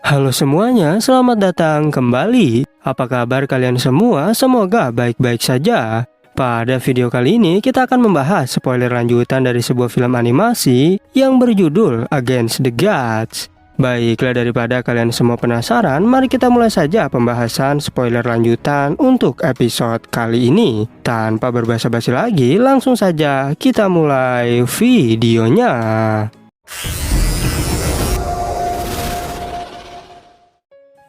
Halo semuanya, selamat datang kembali. Apa kabar kalian semua? Semoga baik-baik saja. Pada video kali ini kita akan membahas spoiler lanjutan dari sebuah film animasi yang berjudul Against the Gods. Baiklah, daripada kalian semua penasaran, mari kita mulai saja pembahasan spoiler lanjutan untuk episode kali ini. Tanpa berbasa-basi lagi, langsung saja kita mulai videonya.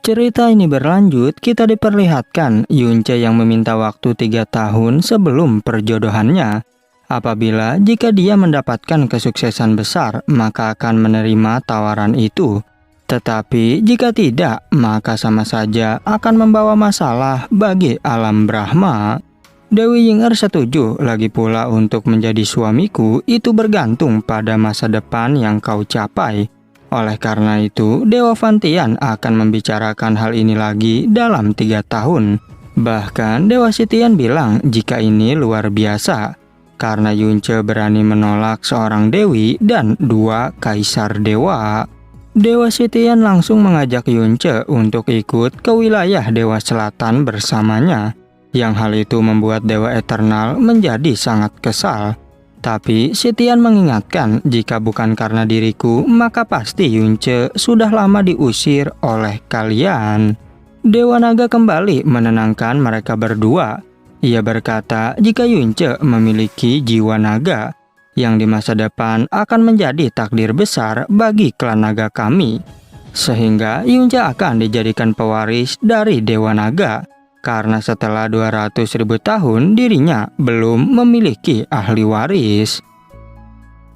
Cerita ini berlanjut, kita diperlihatkan Yunce yang meminta waktu 3 tahun sebelum perjodohannya. Apabila jika dia mendapatkan kesuksesan besar, maka akan menerima tawaran itu. Tetapi jika tidak, maka sama saja akan membawa masalah bagi alam Brahma. Dewi Ying'er setuju, lagi pula untuk menjadi suamiku itu bergantung pada masa depan yang kau capai. Oleh karena itu, Dewa Fantian akan membicarakan hal ini lagi dalam 3 tahun. Bahkan Dewa Sitian bilang jika ini luar biasa, karena Yunce berani menolak seorang dewi dan 2 kaisar dewa. Dewa Sitian langsung mengajak Yunce untuk ikut ke wilayah Dewa Selatan bersamanya, yang hal itu membuat Dewa Eternal menjadi sangat kesal. Tapi Sitian mengingatkan jika bukan karena diriku, maka pasti Yunce sudah lama diusir oleh kalian. Dewa Naga kembali menenangkan mereka berdua. Ia berkata jika Yunce memiliki jiwa naga, yang di masa depan akan menjadi takdir besar bagi klan naga kami. Sehingga Yunce akan dijadikan pewaris dari Dewa Naga. Karena setelah 200.000 tahun dirinya belum memiliki ahli waris.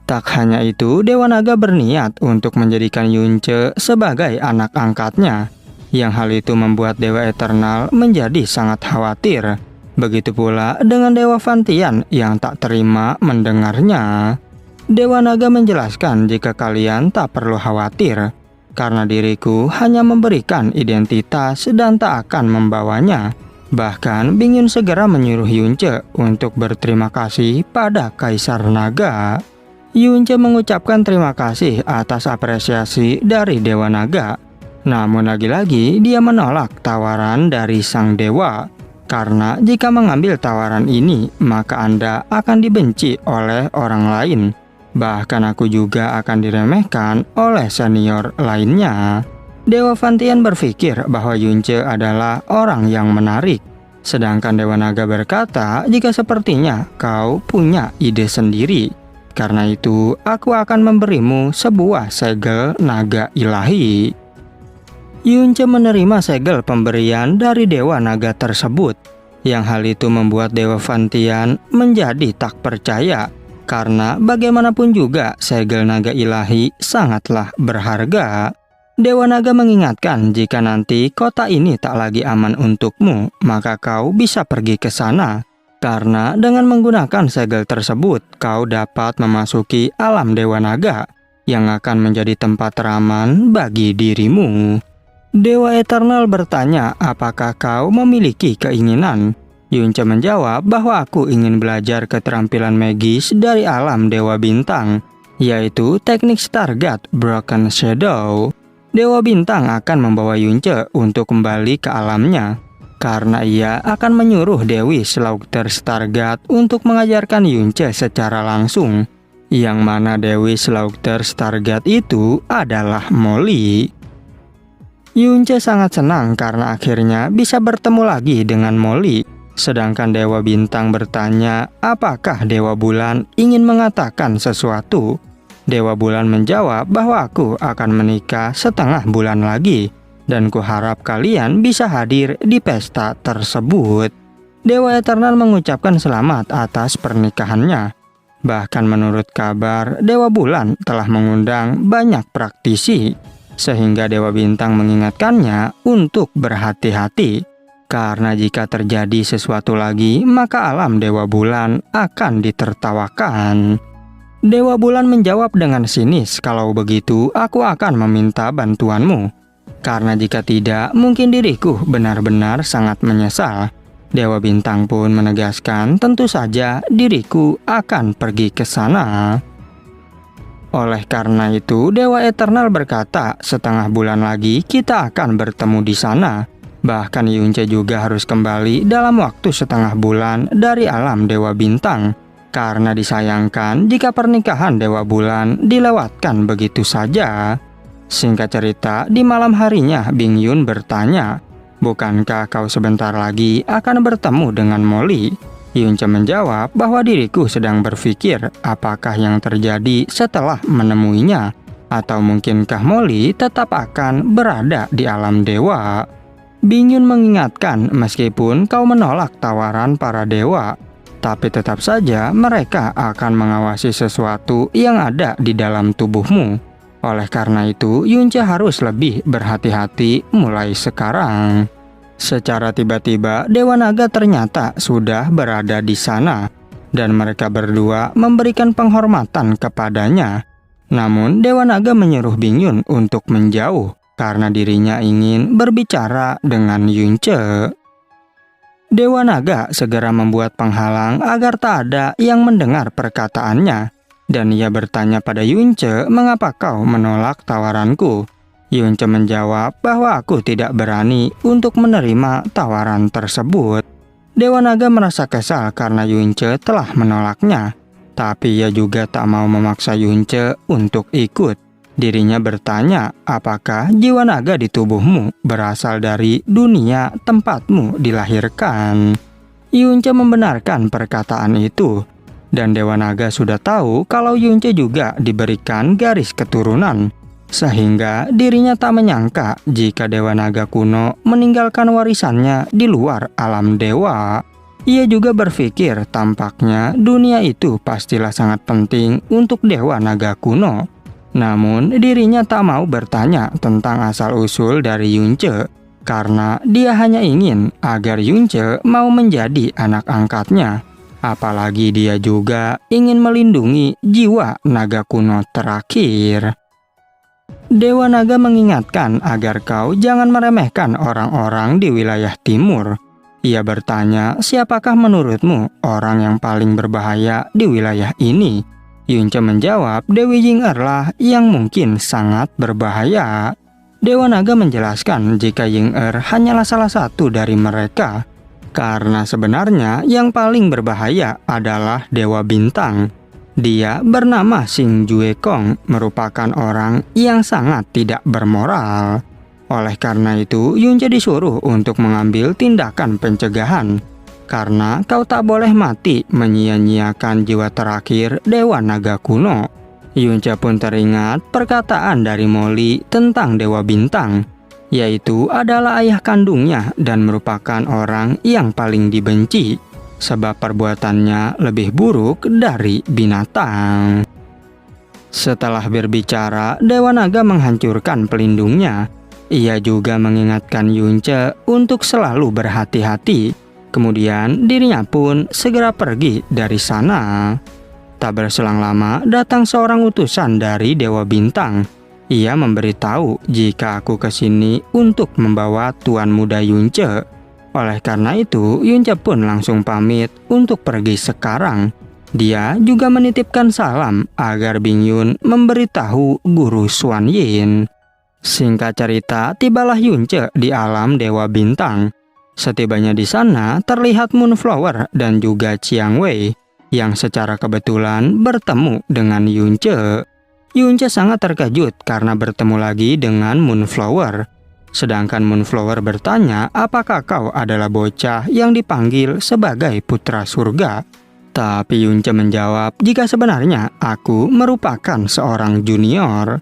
Tak hanya itu, Dewa Naga berniat untuk menjadikan Yunce sebagai anak angkatnya. Yang hal itu membuat Dewa Eternal menjadi sangat khawatir. Begitu pula dengan Dewa Fantian yang tak terima mendengarnya. Dewa Naga menjelaskan jika kalian tak perlu khawatir, karena diriku hanya memberikan identitas dan tak akan membawanya. Bahkan ingin segera menyuruh Yunce untuk berterima kasih pada Kaisar Naga. Yunce mengucapkan terima kasih atas apresiasi dari Dewa Naga. Namun lagi-lagi dia menolak tawaran dari sang dewa. Karena jika mengambil tawaran ini, maka Anda akan dibenci oleh orang lain. Bahkan aku juga akan diremehkan oleh senior lainnya. Dewa Fantian berpikir bahwa Yunce adalah orang yang menarik. Sedangkan Dewa Naga berkata jika sepertinya kau punya ide sendiri. Karena itu aku akan memberimu sebuah segel naga ilahi. Yunce menerima segel pemberian dari Dewa Naga tersebut. Yang hal itu membuat Dewa Fantian menjadi tak percaya. Karena bagaimanapun juga segel naga ilahi sangatlah berharga. Dewa Naga mengingatkan jika nanti kota ini tak lagi aman untukmu, maka kau bisa pergi ke sana. Karena dengan menggunakan segel tersebut, kau dapat memasuki alam Dewa Naga yang akan menjadi tempat teraman bagi dirimu. Dewa Eternal bertanya apakah kau memiliki keinginan. Yunce menjawab bahwa aku ingin belajar keterampilan magis dari alam Dewa Bintang, yaitu teknik Stargate Broken Shadow. Dewa Bintang akan membawa Yunce untuk kembali ke alamnya, karena ia akan menyuruh Dewi Slaughter Stargate untuk mengajarkan Yunce secara langsung. Yang mana Dewi Slaughter Stargate itu adalah Molly. Yunce sangat senang karena akhirnya bisa bertemu lagi dengan Molly. Sedangkan Dewa Bintang bertanya apakah Dewa Bulan ingin mengatakan sesuatu. Dewa Bulan menjawab bahwa aku akan menikah setengah bulan lagi, dan kuharap kalian bisa hadir di pesta tersebut. Dewa Eternal mengucapkan selamat atas pernikahannya. Bahkan menurut kabar, Dewa Bulan telah mengundang banyak praktisi, sehingga Dewa Bintang mengingatkannya untuk berhati-hati. Karena jika terjadi sesuatu lagi, maka alam Dewa Bulan akan ditertawakan. Dewa Bulan menjawab dengan sinis, kalau begitu aku akan meminta bantuanmu. Karena jika tidak, mungkin diriku benar-benar sangat menyesal. Dewa Bintang pun menegaskan tentu saja diriku akan pergi ke sana. Oleh karena itu, Dewa Eternal berkata, setengah bulan lagi kita akan bertemu di sana. Bahkan Yunce juga harus kembali dalam waktu setengah bulan dari alam Dewa Bintang. Karena disayangkan jika pernikahan Dewa Bulan dilewatkan begitu saja. Singkat cerita, di malam harinya Bingyun bertanya, "Bukankah kau sebentar lagi akan bertemu dengan Molly?" Yunce menjawab bahwa diriku sedang berpikir apakah yang terjadi setelah menemuinya, atau mungkinkah Molly tetap akan berada di alam dewa. Bingyun mengingatkan, meskipun kau menolak tawaran para dewa, tapi tetap saja mereka akan mengawasi sesuatu yang ada di dalam tubuhmu. Oleh karena itu, Yunce harus lebih berhati-hati mulai sekarang. Secara tiba-tiba, Dewa Naga ternyata sudah berada di sana, dan mereka berdua memberikan penghormatan kepadanya. Namun, Dewa Naga menyuruh Bingyun untuk menjauh, karena dirinya ingin berbicara dengan Yunce. Dewa Naga segera membuat penghalang agar tak ada yang mendengar perkataannya, dan ia bertanya pada Yunce, "Mengapa kau menolak tawaranku?" Yunce menjawab bahwa aku tidak berani untuk menerima tawaran tersebut. Dewa Naga merasa kesal karena Yunce telah menolaknya, tapi ia juga tak mau memaksa Yunce untuk ikut. Dirinya bertanya, apakah jiwa naga di tubuhmu berasal dari dunia tempatmu dilahirkan? Yunce membenarkan perkataan itu, dan Dewa Naga sudah tahu kalau Yunce juga diberikan garis keturunan. Sehingga dirinya tak menyangka jika Dewa Naga kuno meninggalkan warisannya di luar alam dewa. Ia juga berpikir tampaknya dunia itu pastilah sangat penting untuk Dewa Naga kuno. Namun dirinya tak mau bertanya tentang asal-usul dari Yunce, karena dia hanya ingin agar Yunce mau menjadi anak angkatnya. Apalagi dia juga ingin melindungi jiwa naga kuno terakhir. Dewa Naga mengingatkan agar kau jangan meremehkan orang-orang di wilayah timur. Ia bertanya, siapakah menurutmu orang yang paling berbahaya di wilayah ini? Yunce menjawab, Dewi Jing'er lah yang mungkin sangat berbahaya. Dewa Naga menjelaskan jika Jing'er hanyalah salah satu dari mereka, karena sebenarnya yang paling berbahaya adalah Dewa Bintang. Dia bernama Xing Juekong, merupakan orang yang sangat tidak bermoral. Oleh karena itu, Yunce disuruh untuk mengambil tindakan pencegahan, karena kau tak boleh mati menyia-nyiakan jiwa terakhir Dewa Naga kuno. Yunce pun teringat perkataan dari Molly tentang Dewa Bintang, yaitu adalah ayah kandungnya dan merupakan orang yang paling dibenci, sebab perbuatannya lebih buruk dari binatang. Setelah berbicara, Dewa Naga menghancurkan pelindungnya. Ia juga mengingatkan Yunce untuk selalu berhati-hati. Kemudian dirinya pun segera pergi dari sana. Tak berselang lama, datang seorang utusan dari Dewa Bintang. Ia memberitahu jika aku ke sini untuk membawa Tuan Muda Yunce. Oleh karena itu, Yunce pun langsung pamit untuk pergi sekarang. Dia juga menitipkan salam agar Bingyun memberitahu Guru Xuan Yin. Singkat cerita, tibalah Yunce di alam Dewa Bintang. Setibanya di sana, terlihat Moonflower dan juga Qiang Wei yang secara kebetulan bertemu dengan Yunce. Yunce sangat terkejut karena bertemu lagi dengan Moonflower. Sedangkan Moonflower bertanya, apakah kau adalah bocah yang dipanggil sebagai putra surga? Tapi Yunce menjawab, jika sebenarnya aku merupakan seorang junior.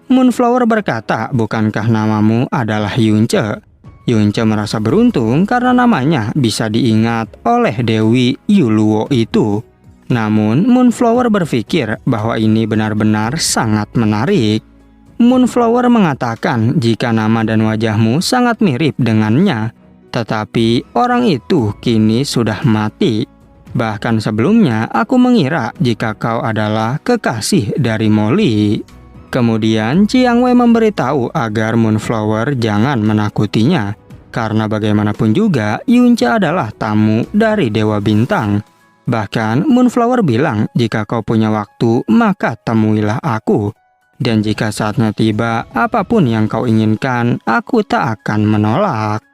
Moonflower berkata, bukankah namamu adalah Yunce? Yunce merasa beruntung karena namanya bisa diingat oleh Dewi Yuluo itu. Namun Moonflower berpikir bahwa ini benar-benar sangat menarik. Moonflower mengatakan jika nama dan wajahmu sangat mirip dengannya, tetapi orang itu kini sudah mati. Bahkan sebelumnya aku mengira jika kau adalah kekasih dari Molly. Kemudian Qiang Wei memberitahu agar Moonflower jangan menakutinya, karena bagaimanapun juga Yunce adalah tamu dari Dewa Bintang. Bahkan Moonflower bilang, jika kau punya waktu, maka temuilah aku. Dan jika saatnya tiba, apapun yang kau inginkan, aku tak akan menolak.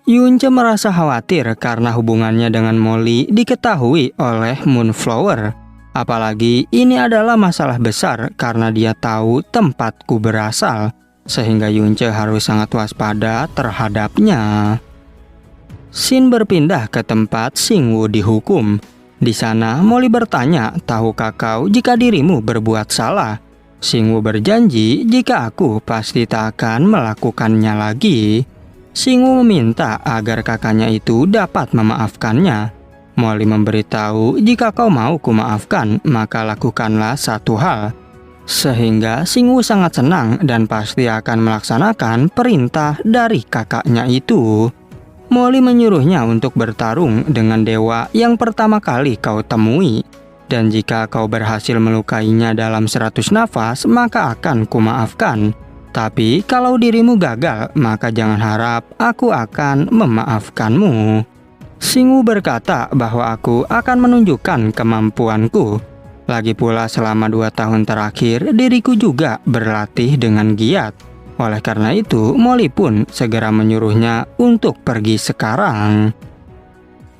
Yunce merasa khawatir karena hubungannya dengan Molly diketahui oleh Moonflower. Apalagi ini adalah masalah besar karena dia tahu tempatku berasal. Sehingga Yunce harus sangat waspada terhadapnya. Scene berpindah ke tempat Xingwu dihukum. Di sana, Molly bertanya, tahukah kau jika dirimu berbuat salah? Xingwu berjanji jika aku pasti tak akan melakukannya lagi. Xingwu meminta agar kakaknya itu dapat memaafkannya. Molly memberitahu, jika kau mau kumaafkan, maka lakukanlah satu hal. Sehingga Xingwu sangat senang dan pasti akan melaksanakan perintah dari kakaknya itu. Molly menyuruhnya untuk bertarung dengan dewa yang pertama kali kau temui. Dan jika kau berhasil melukainya dalam 100 nafas, maka akan kumaafkan. Tapi kalau dirimu gagal, maka jangan harap aku akan memaafkanmu. Xingwu berkata bahwa aku akan menunjukkan kemampuanku. Lagi pula selama 2 tahun terakhir, diriku juga berlatih dengan giat. Oleh karena itu, Molly pun segera menyuruhnya untuk pergi sekarang.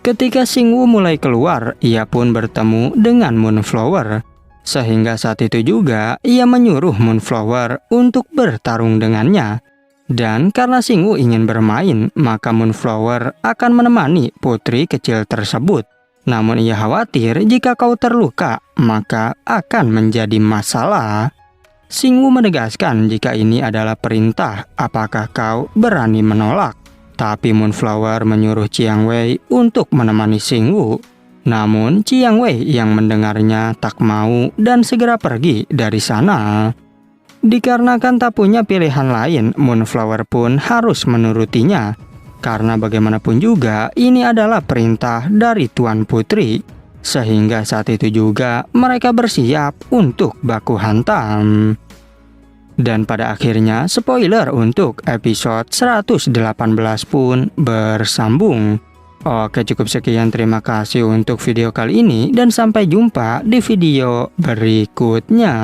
Ketika Xingwu mulai keluar, ia pun bertemu dengan Moonflower. Sehingga saat itu juga, ia menyuruh Moonflower untuk bertarung dengannya. Dan karena Xingwu ingin bermain, maka Moonflower akan menemani putri kecil tersebut. Namun ia khawatir jika kau terluka, maka akan menjadi masalah. Xingwu menegaskan jika ini adalah perintah, apakah kau berani menolak? Tapi Moonflower menyuruh Chiang Wei untuk menemani Xingwu. Namun Chiang Wei yang mendengarnya tak mau dan segera pergi dari sana. Dikarenakan tak punya pilihan lain, Moonflower pun harus menurutinya. Karena bagaimanapun juga ini adalah perintah dari Tuan Putri. Sehingga saat itu juga mereka bersiap untuk baku hantam. Dan pada akhirnya spoiler untuk episode 118 pun bersambung. Oke, cukup sekian, terima kasih untuk video kali ini dan sampai jumpa di video berikutnya.